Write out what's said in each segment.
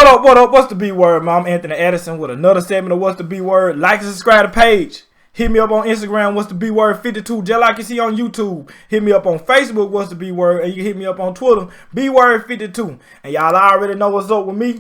What up, what up? What's the B word, man? I'm Anthony Addison with another segment of What's the B word. Like and subscribe to the page. Hit me up on Instagram, What's the B word 52, just like you see on YouTube. Hit me up on Facebook, What's the B word, and you hit me up on Twitter, B word 52. And y'all already know what's up with me.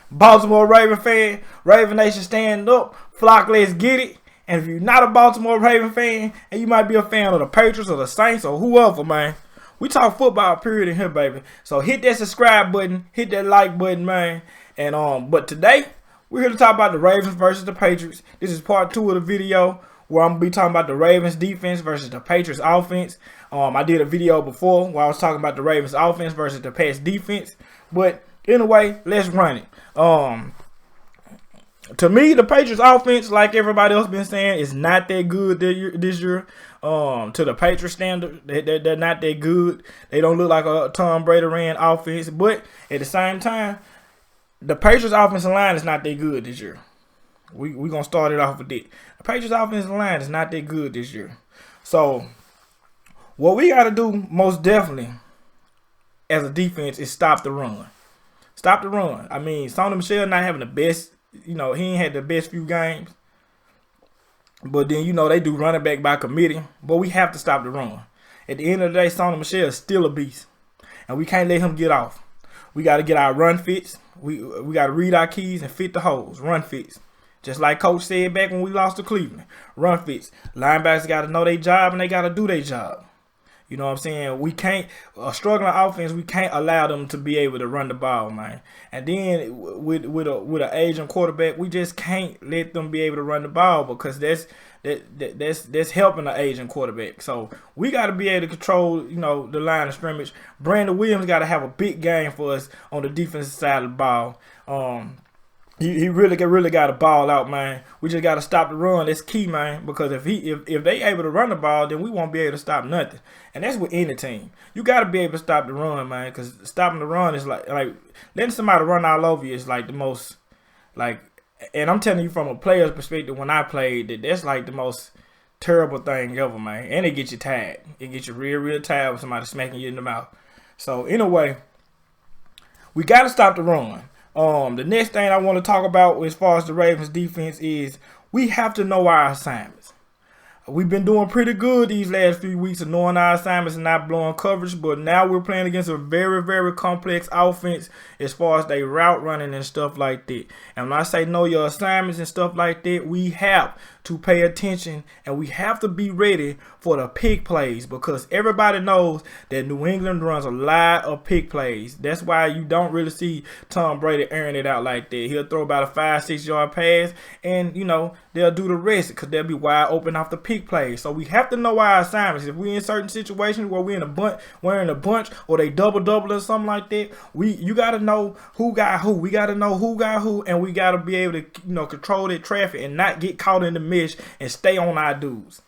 Baltimore Raven fan, Raven Nation stand up, flock, let's get it. And if you're not a Baltimore Raven fan, and you might be a fan of the Patriots or the Saints or whoever, man, we talk football period in here, baby. So hit that subscribe button, hit that like button, man. And but today we're here to talk about the Ravens versus the Patriots. This is part 2 of the video where I'm gonna be talking about the Ravens defense versus the Patriots offense. I did a video before where I was talking about the Ravens offense versus the Pats defense. But anyway, let's run it. To me, the Patriots offense, like everybody else been saying, is not that good this year. To the Patriots standard, they're not that good. They don't look like a Tom Brady ran offense. But at the same time, the Patriots offensive line is not that good this year. We're going to start it off with that. The Patriots offensive line is not that good this year. So what we got to do most definitely as a defense is stop the run. Stop the run. I mean, Sanu Michel not having the best, he ain't had the best few games. But then, they do running back by committee. But we have to stop the run. At the end of the day, Sanu Michel is still a beast. And we can't let him get off. We got to get our run fits. We got to read our keys and fit the holes. Run fits. Just like Coach said back when we lost to Cleveland. Run fits. Linebackers got to know their job and they got to do their job. You know what I'm saying? We can't, a struggling offense, we can't allow them to be able to run the ball, man. And then with an aging quarterback, we just can't let them be able to run the ball because that's helping the aging quarterback. So we got to be able to control, the line of scrimmage. Brandon Williams got to have a big game for us on the defensive side of the ball. He really got to ball out, man. We just got to stop the run. That's key, man. Because if they able to run the ball, then we won't be able to stop nothing. And that's with any team. You got to be able to stop the run, man. Because stopping the run is like letting somebody run all over you is like the most, and I'm telling you from a player's perspective, when I played, that's like the most terrible thing ever, man. And it gets you tired. It gets you real tired with somebody smacking you in the mouth. So anyway, we got to stop the run. The next thing I want to talk about as far as the Ravens defense is we have to know our assignments. We've been doing pretty good these last few weeks of knowing our assignments and not blowing coverage, but now we're playing against a very, very complex offense as far as they route running and stuff like that. And when I say know your assignments and stuff like that, we have to pay attention and we have to be ready for the pick plays because everybody knows that New England runs a lot of pick plays. That's why you don't really see Tom Brady airing it out like that. He'll throw about a 5-6 yard pass and, they'll do the rest because they'll be wide open off the pick plays. So we have to know our assignments. If we're in certain situations where we're in a bunch or they double or something like that, you got to know who got who. We got to know who got who and we got to be able to, control that traffic and not get caught in the mesh and stay on our dudes.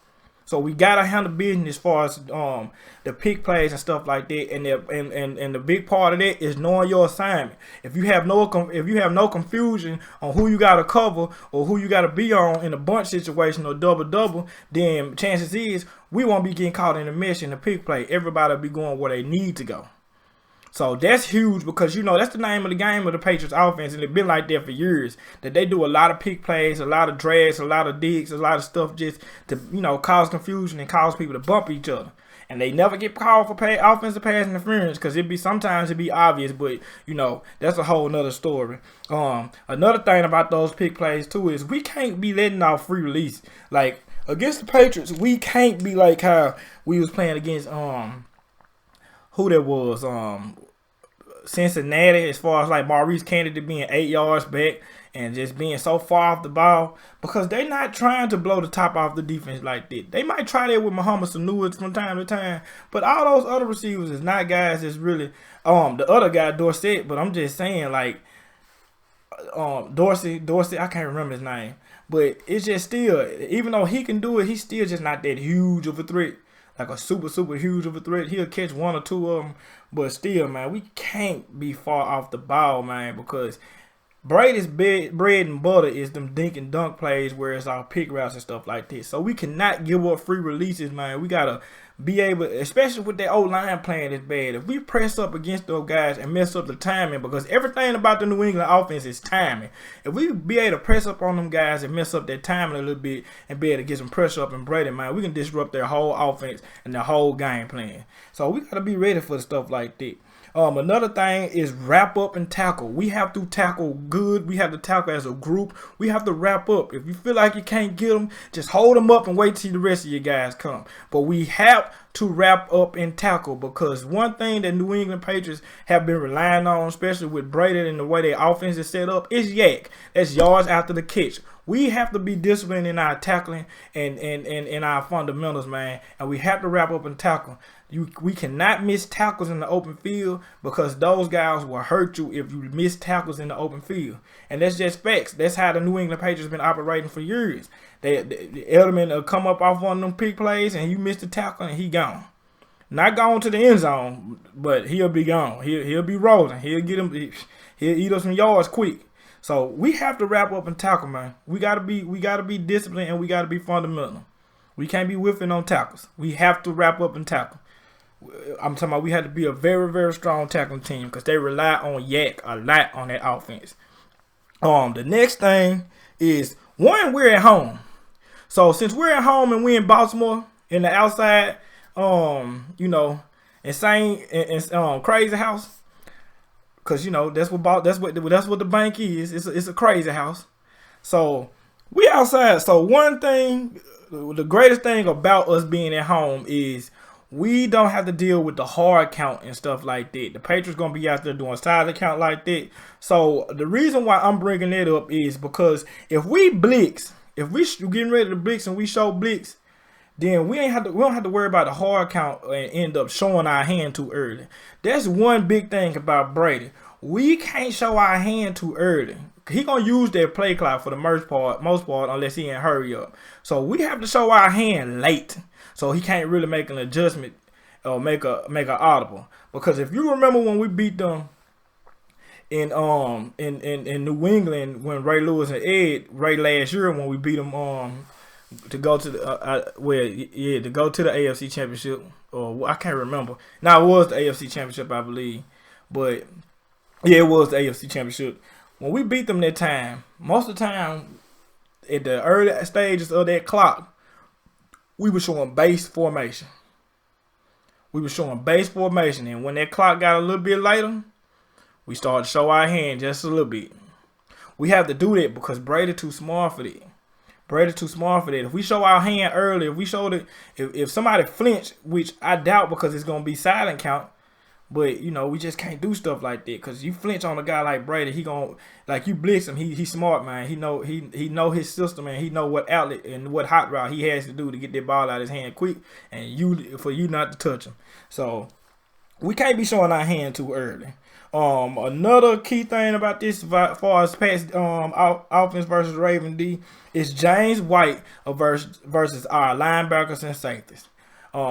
So we gotta handle business as far as the pick plays and stuff like that, and the big part of that is knowing your assignment. If you have no confusion on who you gotta cover or who you gotta be on in a bunch situation or double, then chances is we won't be getting caught in the mesh in the pick play. Everybody will be going where they need to go. So that's huge because, that's the name of the game of the Patriots offense, and it's been like that for years, that they do a lot of pick plays, a lot of drags, a lot of digs, a lot of stuff just to, cause confusion and cause people to bump each other. And they never get called for offensive pass interference because sometimes it'd be obvious, but, that's a whole nother story. Another thing about those pick plays, too, is we can't be letting off free release. Like, against the Patriots, we can't be like how we was playing against, who that was, Cincinnati, as far as like Maurice Kennedy being 8 yards back and just being so far off the ball because they're not trying to blow the top off the defense like that. They might try that with Mohamed Sanu from time to time, but all those other receivers is not guys that's really the other guy Dorsett, but I'm just saying like Dorsey, I can't remember his name, but it's just still, even though he can do it, he's still just not that huge of a threat. Like a super huge of a threat. He'll catch 1 or 2 of them. But still, man, we can't be far off the ball, man, because Brady's bread and butter is them dink and dunk plays where it's our pick routes and stuff like this. So we cannot give up free releases, man. We gotta be able, especially with that old line playing this bad, if we press up against those guys and mess up the timing, because everything about the New England offense is timing. If we be able to press up on them guys and mess up their timing a little bit and be able to get some pressure up in Brady, man, we can disrupt their whole offense and their whole game plan. So we got to be ready for stuff like that. Another thing is wrap up and tackle. We have to tackle good. We have to tackle as a group. We have to wrap up. If you feel like you can't get them, just hold them up and wait till the rest of your guys come. But we have to wrap up and tackle, because one thing that New England Patriots have been relying on, especially with Brady and the way their offense is set up, is yak. That's yards after the catch. We have to be disciplined in our tackling and in our fundamentals, man. And we have to wrap up and tackle. We cannot miss tackles in the open field, because those guys will hurt you if you miss tackles in the open field. And that's just facts. That's how the New England Patriots been operating for years. The Edelman will come up off one of them pick plays and you miss the tackle and he gone. Not gone to the end zone, but he'll be gone. He'll be rolling. He'll eat us some yards quick. So we have to wrap up and tackle, man. We gotta be disciplined, and we gotta be fundamental. We can't be whiffing on tackles. We have to wrap up and tackle. I'm talking about we have to be a very, very strong tackling team, because they rely on yak a lot on that offense. The next thing is, one, we're at home. So since we're at home and we're in Baltimore in the outside, insane and crazy house. Cause that's what the bank is. It's a crazy house. So we outside. So one thing, the greatest thing about us being at home is we don't have to deal with the hard count and stuff like that. The Patriots gonna be out there doing silent count like that. So the reason why I'm bringing it up is because if we blitz, if we getting ready to blitz and we show blitz, then we don't have to worry about the hard count and end up showing our hand too early. That's one big thing about Brady. We can't show our hand too early. He gonna use that play clock for the most part, unless he in hurry up. So we have to show our hand late, so he can't really make an adjustment or make a audible. Because if you remember when we beat them in New England, when Ray Lewis and Ray last year, when we beat them to go to the to go to the AFC Championship, or I can't remember. Now it was the AFC Championship, I believe, but yeah, it was the AFC Championship. When we beat them that time, most of the time at the early stages of that clock, we were showing base formation. And when that clock got a little bit later, we started to show our hand just a little bit. We have to do that because Brady too smart for that. If we show our hand early, if somebody flinch, which I doubt because it's gonna be silent count, but we just can't do stuff like that, because you flinch on a guy like Brady, he gonna, like, you blitz him, he's smart, man. He know his system, and he know what outlet and what hot route he has to do to get that ball out of his hand quick, and for you not to touch him. So we can't be showing our hand too early. Another key thing about this, as far as past offense versus Raven D, is James White versus our linebackers and safeties.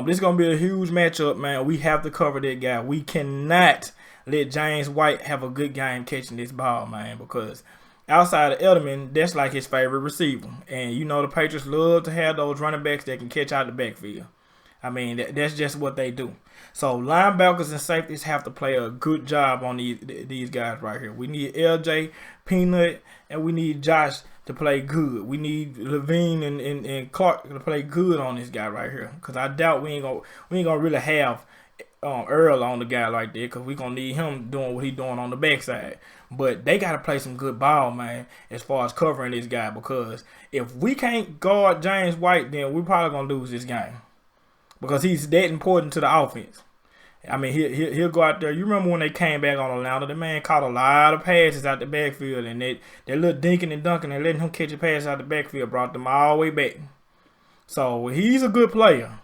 This is going to be a huge matchup, man. We have to cover that guy. We cannot let James White have a good game catching this ball, man, because outside of Edelman, that's like his favorite receiver. And the Patriots love to have those running backs that can catch out the backfield. I mean, that's just what they do. So linebackers and safeties have to play a good job on these guys right here. We need LJ, Peanut, and we need Josh to play good. We need Levine and Clark to play good on this guy right here, because I doubt we ain't gonna really have Earl on the guy like that, because we gonna need him doing what he doing on the backside. But they gotta play some good ball, man, as far as covering this guy, because if we can't guard James White, then we're probably gonna lose this game, because he's that important to the offense. I mean, he'll go out there. You remember when they came back on Atlanta, the man caught a lot of passes out the backfield, and that little dinking and dunking and letting him catch a pass out the backfield brought them all the way back. So he's a good player,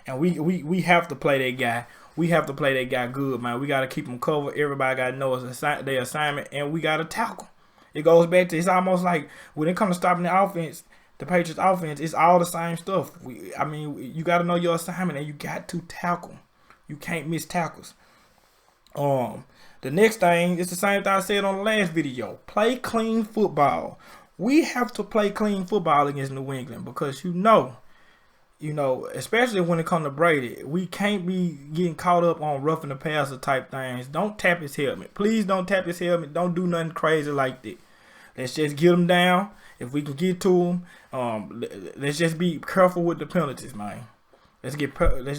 and we have to play that guy. We have to play that guy good, man. We got to keep him covered. Everybody got to know their assignment, and we got to tackle. It goes back to, it's almost like when it comes to stopping the offense, the Patriots offense, it's all the same stuff. You got to know your assignment, and you got to tackle. You can't miss tackles. The next thing is the same thing I said on the last video. Play clean football. We have to play clean football against New England, because you know, especially when it comes to Brady, we can't be getting caught up on roughing the passer type things. Don't tap his helmet. Please don't tap his helmet. Don't do nothing crazy like that. Let's just get him down. If we can get to him, let's just be careful with the penalties, man. Let's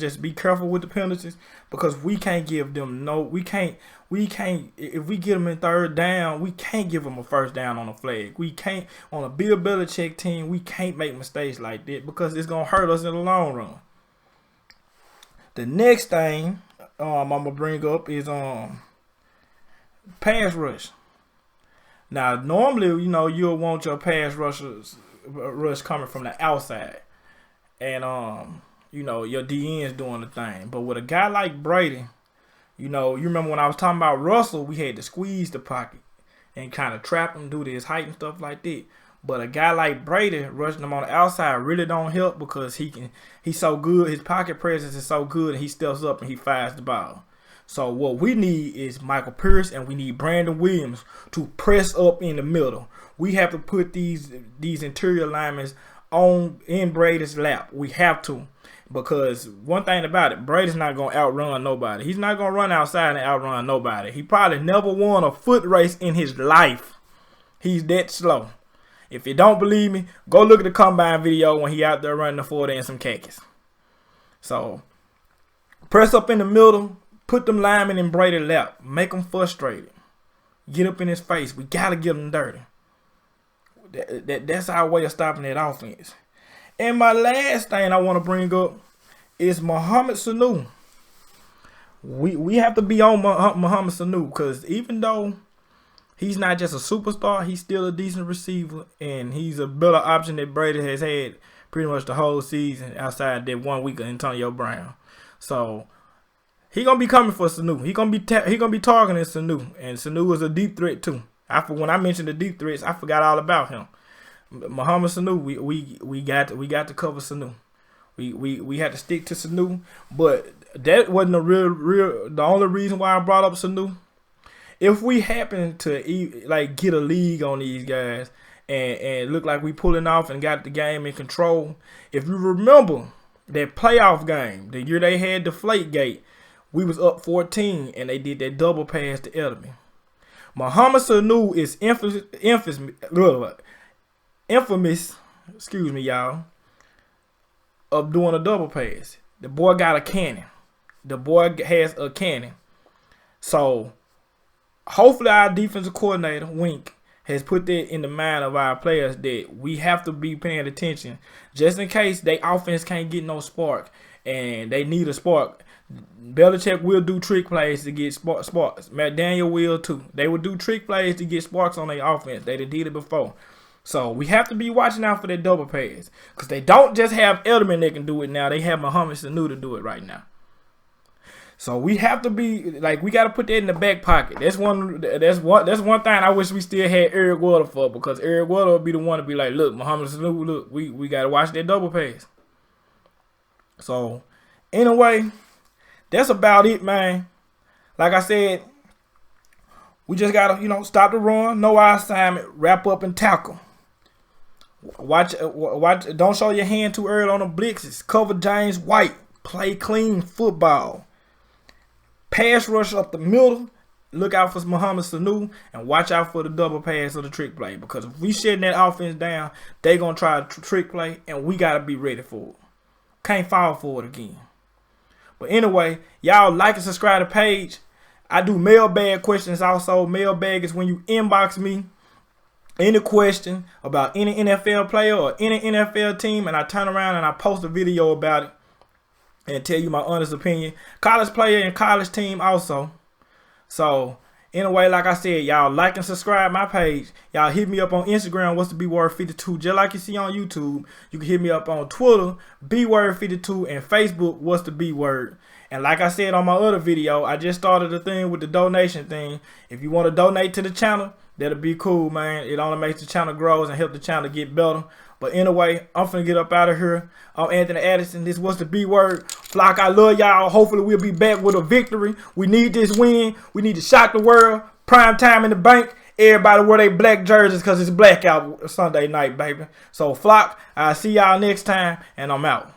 just be careful with the penalties, because we can't give them we can't if we get them in third down, we can't give them a first down on a flag. We can't, on a Bill Belichick team, we can't make mistakes like that, because it's gonna hurt us in the long run. The next thing I'm gonna bring up is pass rush. Now normally, you know, you'll want your pass rush coming from the outside, and you know, your DN's doing the thing. But with a guy like Brady, you know, you remember when I was talking about Russell, we had to squeeze the pocket and kind of trap him due to his height and stuff like that. But a guy like Brady, rushing him on the outside really don't help, because he's so good. His pocket presence is so good, and he steps up and he fires the ball. So what we need is Michael Pierce, and we need Brandon Williams to press up in the middle. We have to put these interior linemen in Brady's lap. We have to. Because one thing about it, Brady's not going to outrun nobody. He's not going to run outside and outrun nobody. He probably never won a foot race in his life. He's that slow. If you don't believe me, go look at the combine video when he out there running the 40 in some khakis. So, press up in the middle. Put them linemen in Brady's lap. Make them frustrated. Get up in his face. We got to get them dirty. That's our way of stopping that offense. And my last thing I want to bring up is Mohamed Sanu. We have to be on Mohamed Sanu, because even though he's not just a superstar, he's still a decent receiver, and he's a better option that Brady has had pretty much the whole season outside that 1 week of Antonio Brown. So he gonna be coming for Sanu. He gonna be targeting Sanu, and Sanu is a deep threat too. When I mentioned the deep threats, I forgot all about him. Mohamed Sanu, we got to cover Sanu. We had to stick to Sanu, but that wasn't the only reason why I brought up Sanu. If we happen to get a league on these guys and look like we pulling off and got the game in control, if you remember that playoff game, the year they had Deflategate, we was up 14 and they did that double pass to Edelman. Mohamed Sanu is infamous, excuse me, y'all, of doing a double pass. The boy got a cannon. The boy has a cannon. So, hopefully our defensive coordinator, Wink, has put that in the mind of our players that we have to be paying attention just in case their offense can't get no spark and they need a spark. Belichick will do trick plays to get sparks. McDaniel will too. They will do trick plays to get sparks on their offense. They did it before. So we have to be watching out for that double pass, because they don't just have Edelman that can do it now. They have Mohamed Sanu to do it right now. So we have to be we got to put that in the back pocket. That's one thing I wish we still had Eric Weddle for, because Eric Weddle would be the one to be like, look, Mohamed Sanu, look, we got to watch that double pass. So anyway, that's about it, man. Like I said, we just got to, stop the run, know our assignment, wrap up and tackle. Watch. Don't show your hand too early on the blitzes. Cover James White. Play clean football. Pass rush up the middle. Look out for Mohamed Sanu, and watch out for the double pass or the trick play, because if we shutting that offense down, they gonna try a trick play, and we gotta be ready for it. Can't fall for it again. But anyway, y'all like and subscribe to the page. I do mailbag questions also. Mailbag is when you inbox me any question about any NFL player or any NFL team, and I turn around and I post a video about it and tell you my honest opinion. College player and college team also. So anyway, like I said, y'all like and subscribe my page. Y'all hit me up on Instagram, what's the B word 52, just like you see on YouTube. You can hit me up on Twitter, B word 52, and Facebook, what's the B word. And like I said on my other video, I just started a thing with the donation thing. If you want to donate to the channel, that'll be cool, man. It only makes the channel grow and help the channel get better. But anyway, I'm finna get up out of here. I'm Anthony Addison. This was the B word. Flock, I love y'all. Hopefully we'll be back with a victory. We need this win. We need to shock the world. Prime time in the bank. Everybody wear their black jerseys because it's blackout Sunday night, baby. So Flock, I'll see y'all next time, and I'm out.